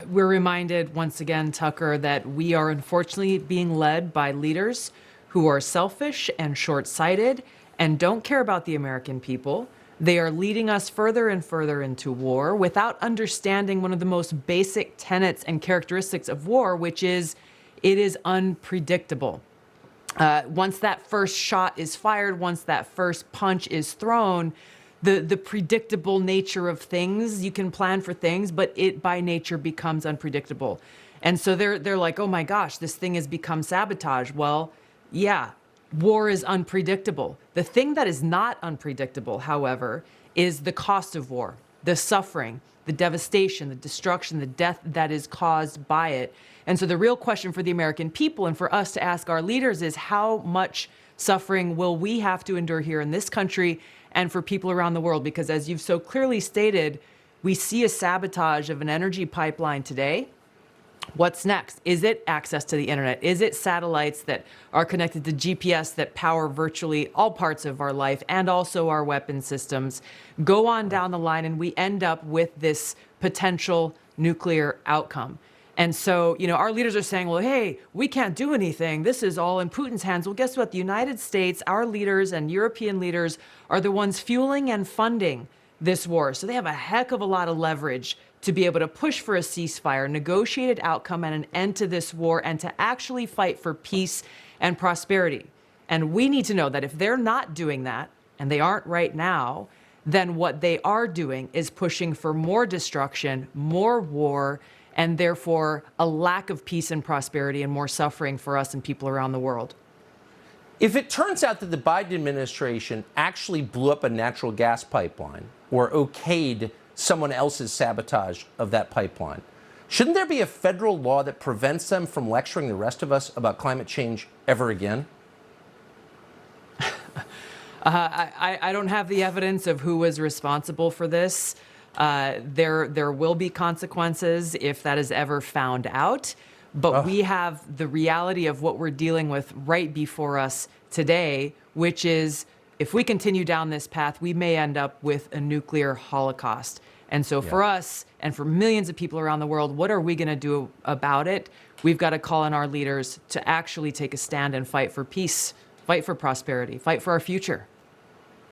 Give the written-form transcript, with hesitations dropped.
We're reminded once again, Tucker, that we are unfortunately being led by leaders who are selfish and short-sighted and don't care about the American people. They are leading us further and further into war without understanding one of the most basic tenets and characteristics of war, which is it is unpredictable. Once that first shot is fired, once that first punch is thrown, the predictable nature of things, you can plan for things, but it by nature becomes unpredictable. And so they're like, oh my gosh, this thing has become sabotage. Well, yeah, war is unpredictable. The thing that is not unpredictable, however, is the cost of war, the suffering, the devastation, the destruction, the death that is caused by it. And so the real question for the American people and for us to ask our leaders is how much suffering will we have to endure here in this country and for people around the world? Because as you've so clearly stated, we see a sabotage of an energy pipeline today. What's next? Is it access to the internet? Is it satellites that are connected to GPS that power virtually all parts of our life and also our weapon systems? Go on down the line and we end up with this potential nuclear outcome. And so, our leaders are saying, well, hey, we can't do anything. This is all in Putin's hands. Well, guess what? The United States, our leaders and European leaders are the ones fueling and funding this war. So they have a heck of a lot of leverage to be able to push for a ceasefire, negotiated outcome, and an end to this war, and to actually fight for peace and prosperity. And we need to know that if they're not doing that, and they aren't right now, then what they are doing is pushing for more destruction, more war, and therefore a lack of peace and prosperity and more suffering for us and people around the world. If it turns out that the Biden administration actually blew up a natural gas pipeline or okayed someone else's sabotage of that pipeline, shouldn't there be a federal law that prevents them from lecturing the rest of us about climate change ever again? I don't have the evidence of who was responsible for this. There will be consequences if that is ever found out. But we have the reality of what we're dealing with right before us today, which is if we continue down this path, we may end up with a nuclear holocaust. And so for us and for millions of people around the world, what are we going to do about it? We've got to call on our leaders to actually take a stand and fight for peace, fight for prosperity, fight for our future.